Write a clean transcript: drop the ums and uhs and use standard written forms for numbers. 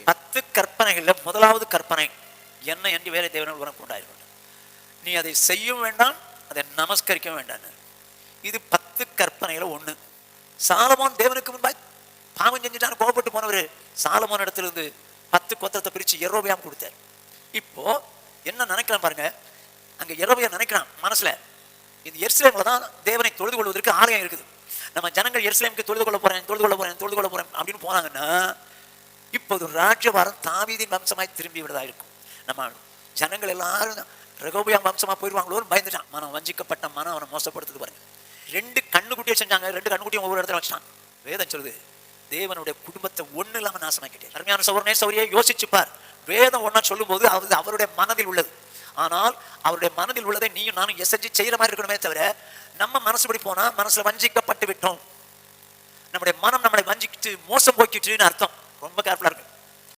10 கற்பனைகள்ல முதலாவது கற்பனை என்ன என்று வேலை தேவனால் உனக்கு உண்டாயிருக்கும். நீ அதை செய்யவும் வேண்டாம், அதை நமஸ்கரிக்கவும் வேண்டாம். இது 10 கற்பனைகளை ஒண்ணு. சாலமோன் தேவனுக்கு முன்பாய் பாவம் செஞ்சுட்டான்னு கோபப்பட்டு போனவர் சாலமோன் இடத்துல இருந்து 10 கோத்திரத்தை பிரிச்சு யெரொபெயாம் கொடுத்தார். இப்போ என்ன நினைக்கலாம் பாருங்க, அங்க யெரொபெயாம் நினைக்கிறான் மனசுல, இது எருசலேம்ல தான் தேவனை தொழுது கொள்வதற்கு ஆலயம் இருக்குது. நம்ம ஜனங்கள் எருசலேமுக்கு தொழுது கொள்ள போறேன் அப்படின்னு போனாங்கன்னா இப்போது ராஜ்யபாரம் தாவீதின் வம்சமாய் திரும்பி விடுதா இருக்கும். நம்ம ஜனங்கள் எல்லாரும் ரெகொபெயாம் வம்சமா போயிடுவாங்களோன்னு பயந்துட்டான். மனம் வஞ்சிக்கப்பட்ட மனம் அவனை மோசப்படுத்துது பாருங்க. 2 கண்ணுக்குட்டியை செஞ்சாங்க, 2 கண்ணுக்குட்டியும் ஒவ்வொரு இடத்துல வச்சான். வேதம் சொல்லுது தேவனுடைய குடும்பத்தை ஒண்ணு இல்லாம நாசமாக்கிட்டே. அருமையான சகோதரனே சகோதரியே, யோசிச்சுப்பார். வேதம் ஒன்னா சொல்லும் போது அது அவருடைய மனதில் உள்ளது. ஆனால் அவருடைய மனதில் உள்ளதை நீயும் நானும் எசைஞ்சு செய்யற மாதிரி இருக்கணுமே தவிர, நம்ம மனசுபடி போனா மனசுல வஞ்சிக்கப்பட்டு விட்டோம், நம்முடைய மனம் நம்மளை வஞ்சிக்கிட்டு மோசம் போக்கிட்டுன்னு அர்த்தம். ரொம்ப கேர்ஃபுல்லா இருக்கு.